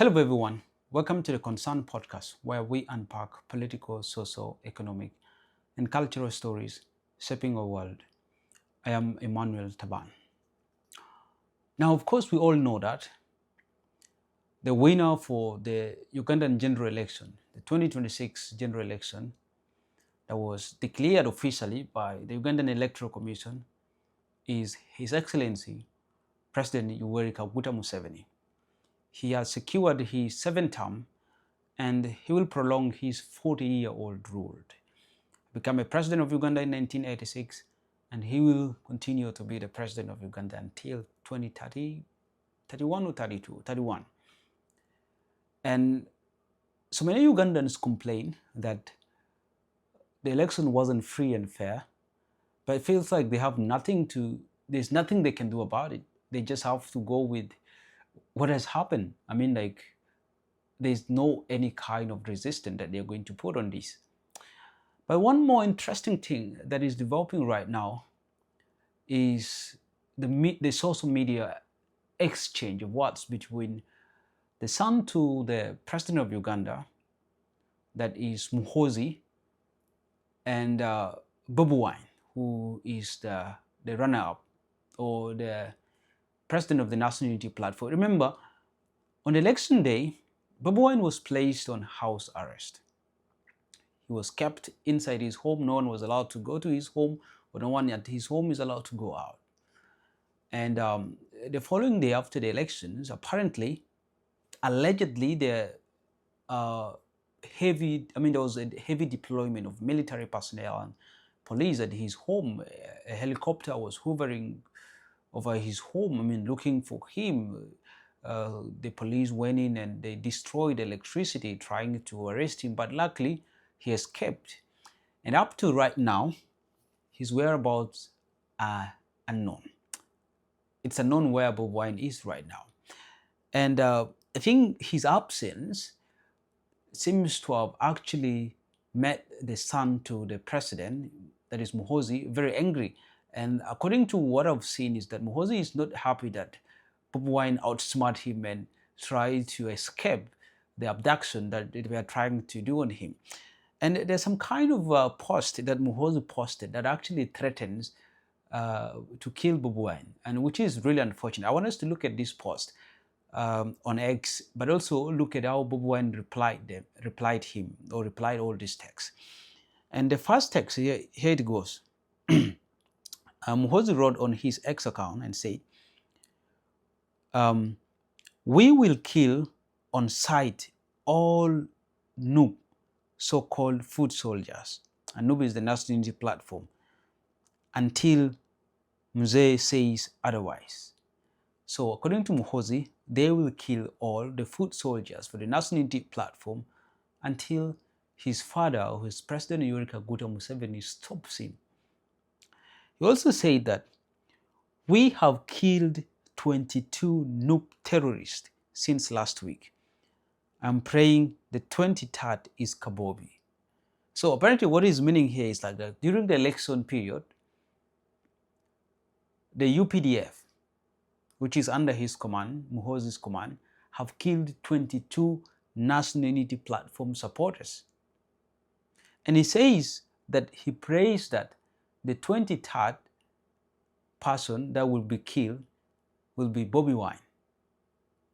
Hello, everyone. Welcome to the Concern podcast, where we unpack political, social, economic, and cultural stories shaping our world. I am Emmanuel Taban. Now, of course, we all know that the winner for the Ugandan general election, the 2026 general election, that was declared officially by the Ugandan Electoral Commission, is His Excellency President Yoweri Kaguta Museveni. He has secured his seventh term and he will prolong his 40-year-old rule. Became a president of Uganda in 1986, and he will continue to be the president of Uganda until 2030, 31 or 32, 31. And so many Ugandans complain that the election wasn't free and fair, but it feels like there's nothing they can do about it. They just have to go with what has happened. There's no any kind of resistance that they're going to put on this. But one more interesting thing that is developing right now is the social media exchange of words between the son to the president of Uganda, that is Muhoozi, and Bobi Wine, who is the runner-up or the president of the National Unity Platform. Remember, on election day, Bobi Wine was placed on house arrest. He was kept inside his home. No one was allowed to go to his home, or no one at his home is allowed to go out. And the following day after the elections, allegedly, there was a heavy deployment of military personnel and police at his home. A helicopter was hovering over his home, looking for him. The police went in and they destroyed electricity trying to arrest him, but luckily he escaped. And up to right now, his whereabouts are unknown. It's unknown where Bobi Wine is right now. And I think his absence seems to have actually made the son to the president, that is Muhoozi, very angry. And according to what I've seen is that Muhoozi is not happy that Bobi Wine outsmart him and try to escape the abduction that they were trying to do on him. And there's some kind of post that Muhoozi posted that actually threatens to kill Bobi Wine, and which is really unfortunate. I want us to look at this post on X, but also look at how Bobi Wine replied all these texts. And the first text, here it goes. Muhoozi wrote on his X account and said, we will kill on sight all noob, so-called foot soldiers, and noob is the National Unity Platform, until Museveni says otherwise. So according to Muhoozi, they will kill all the foot soldiers for the National Unity Platform until his father, who is President Yoweri Kaguta Museveni, stops him. He also said that we have killed 22 noob terrorists since last week. I'm praying the 23rd is Bobi. So apparently what he's meaning here is like that during the election period, the UPDF, which is under his command, Muhoozi's command, have killed 22 National Unity Platform supporters. And he says that he prays that the 23rd person that will be killed will be Bobi Wine.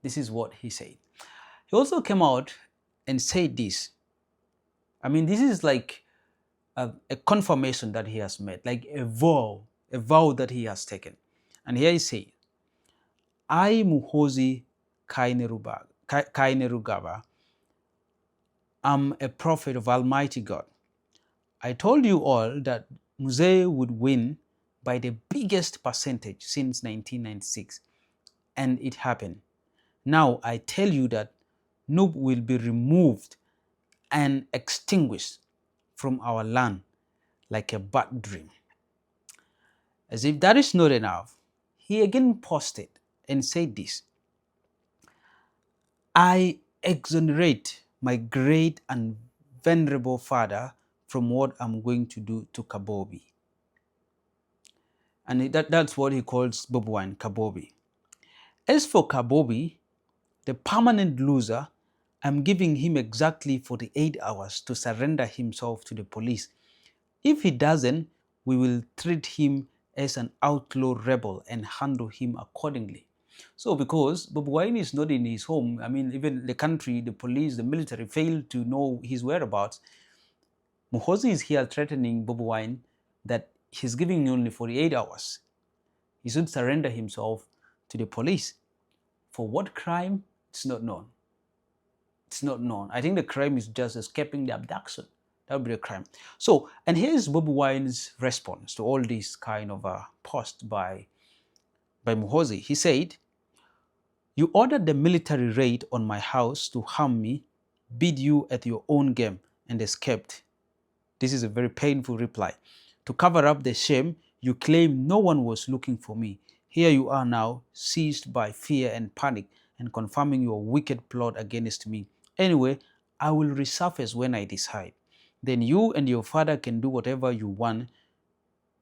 This is what he said. He also came out and said this. This is like a confirmation that he has made, like a vow that he has taken. And here he said, I, Muhoozi Kainerugaba, am a prophet of Almighty God. I told you all that Museveni would win by the biggest percentage since 1996, and it happened. Now I tell you that noob will be removed and extinguished from our land like a bad dream. As if that is not enough, he again posted and said this, I exonerate my great and venerable father from what I'm going to do to Bobi. And that's what he calls Bobi Wine, Bobi. As for Bobi, the permanent loser, I'm giving him exactly 48 hours to surrender himself to the police. If he doesn't, we will treat him as an outlaw rebel and handle him accordingly. So because Bobi Wine is not in his home, I mean, even the country, the police, the military failed to know his whereabouts, Muhoozi is here threatening Bobi Wine that he's giving only 48 hours. He should surrender himself to the police. For what crime? It's not known. It's not known. I think the crime is just escaping the abduction. That would be a crime. So, and here's Bobi Wine's response to all this kind of post by Muhoozi. He said, "You ordered the military raid on my house to harm me, beat you at your own game, and escaped." This is a very painful reply. "To cover up the shame, you claim no one was looking for me. Here you are now, seized by fear and panic, and confirming your wicked plot against me. Anyway, I will resurface when I decide. Then you and your father can do whatever you want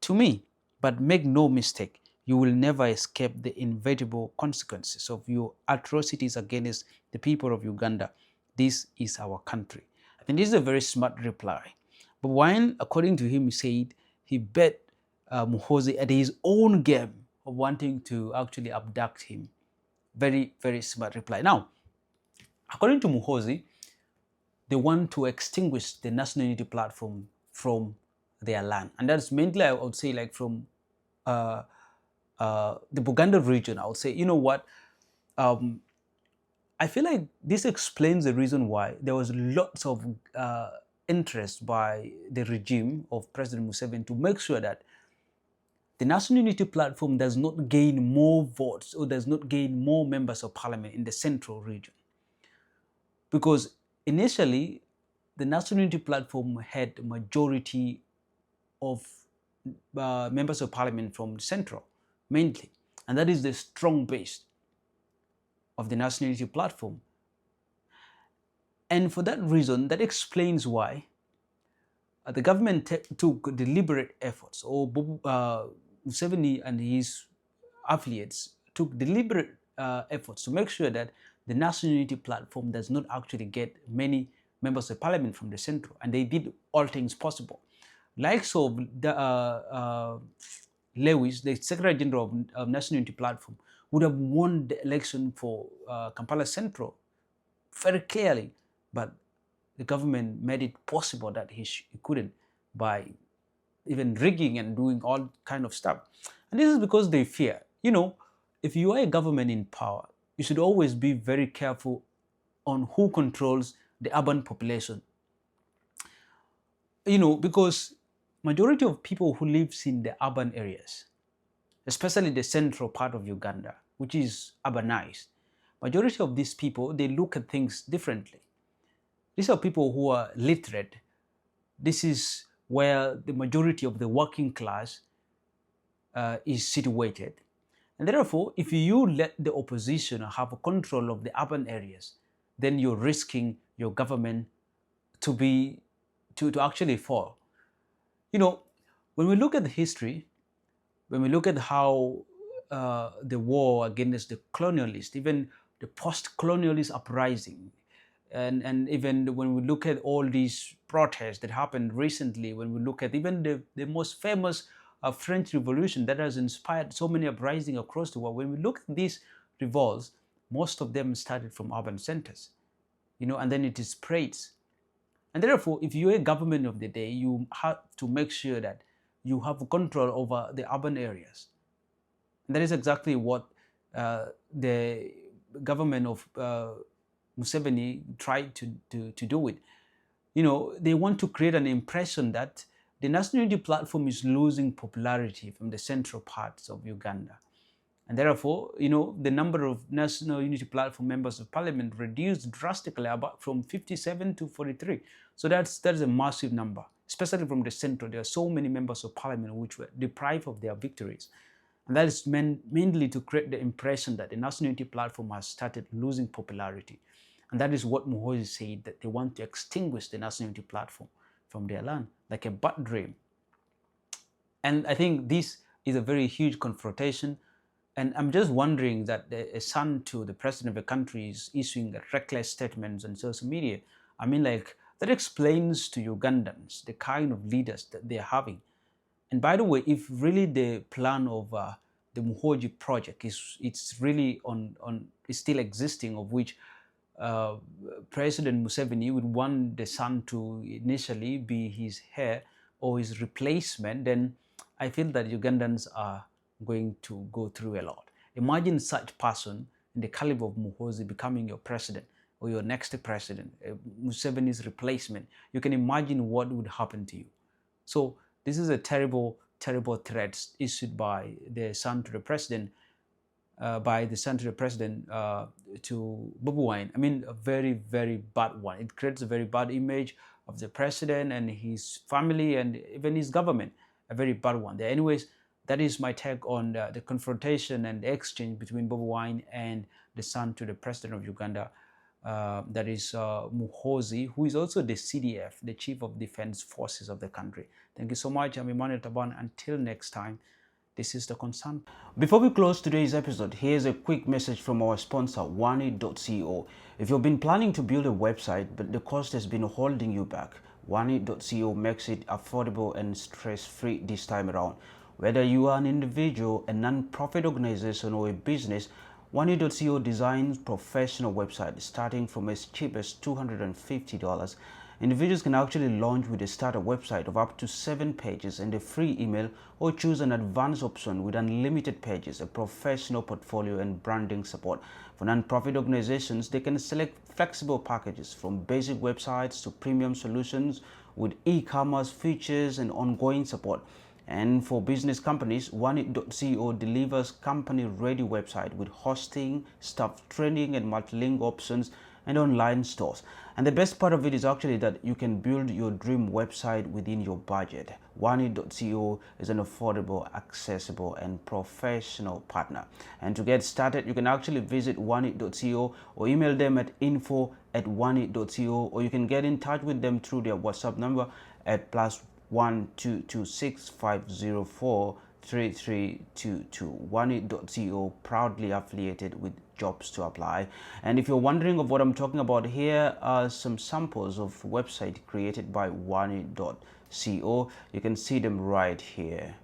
to me. But make no mistake, you will never escape the inevitable consequences of your atrocities against the people of Uganda. This is our country." I think this is a very smart reply. But Wine, according to him, said he bet Muhoozi at his own game of wanting to actually abduct him. Very, very smart reply. Now, according to Muhoozi, they want to extinguish the National Unity Platform from their land. And that's mainly, I would say, like from the Buganda region. I would say, you know what? I feel like this explains the reason why there was lots of interest by the regime of President Museveni to make sure that the National Unity Platform does not gain more votes or does not gain more members of parliament in the central region. Because initially, the National Unity Platform had a majority of members of parliament from central, mainly. And that is the strong base of the National Unity Platform. And for that reason, that explains why the government took deliberate efforts, or Museveni and his affiliates took deliberate efforts to make sure that the National Unity Platform does not actually get many members of parliament from the central, and they did all things possible. Like so, Lewis, the Secretary General of National Unity Platform, would have won the election for Kampala Central very clearly, but the government made it possible that he couldn't by even rigging and doing all kind of stuff. And this is because they fear. You know, if you are a government in power, you should always be very careful on who controls the urban population. You know, because majority of people who lives in the urban areas, especially the central part of Uganda, which is urbanized, majority of these people, they look at things differently. These are people who are literate. This is where the majority of the working class is situated. And therefore, if you let the opposition have control of the urban areas, then you're risking your government to actually fall. You know, when we look at the history, when we look at how the war against the colonialists, even the post-colonialist uprising, and even when we look at all these protests that happened recently, when we look at even the most famous French Revolution that has inspired so many uprisings across the world, when we look at these revolts, most of them started from urban centers, you know, and then it is spreads. And therefore, if you're a government of the day, you have to make sure that you have control over the urban areas. And that is exactly what the government of Museveni tried to do it. You know, they want to create an impression that the National Unity Platform is losing popularity from the central parts of Uganda. And therefore, you know, the number of National Unity Platform members of parliament reduced drastically, about from 57 to 43. So that's a massive number, especially from the central. There are so many members of parliament which were deprived of their victories. And that is mainly to create the impression that the National Unity Platform has started losing popularity. And that is what Muhoozi said, that they want to extinguish the National Unity Platform from their land, like a bad dream. And I think this is a very huge confrontation And I'm just wondering that a son to the president of a country is issuing reckless statements on social media. I mean, like, that explains to Ugandans the kind of leaders that they're having. And by the way, if really the plan of the Muhoozi project it's really is still existing, of which uh, President Museveni would want the son to initially be his heir or his replacement, then I feel that Ugandans are going to go through a lot. Imagine such person in the caliber of Muhoozi becoming your president or your next president, Museveni's replacement. You can imagine what would happen to you. So this is a terrible, terrible threat issued by the son to the president, to Bobi Wine. I mean, a very, very bad one. It creates a very bad image of the president and his family and even his government. A very bad one. There, anyways, that is my take on the confrontation and the exchange between Bobi Wine and the son to the president of Uganda. That is Muhoozi, who is also the CDF, the Chief of Defense Forces of the country. Thank you so much. I'm Emmanuel Taban. Until next time, this is the concern. Before we close today's episode, here's a quick message from our sponsor, Wani.co. If you've been planning to build a website, but the cost has been holding you back, Wani.co makes it affordable and stress-free this time around. Whether you are an individual, a non-profit organization, or a business, Wani.co designs professional websites starting from as cheap as $250. Individuals can actually launch with a starter website of up to 7 pages and a free email, or choose an advanced option with unlimited pages, a professional portfolio, and branding support. For non-profit organizations, they can select flexible packages from basic websites to premium solutions with e-commerce features and ongoing support. And for business companies, One.co delivers company-ready website with hosting, staff training, and multi-link options and online stores. And the best part of it is actually that you can build your dream website within your budget. Wani.co is an affordable, accessible, and professional partner. And to get started, you can actually visit Wani.co or email them at info@wani.co, or you can get in touch with them through their WhatsApp number at +12265043322. Wani.co, proudly affiliated with Jobs to Apply. And if you're wondering of what I'm talking about, here are some samples of website created by Wani.co. You can see them right here.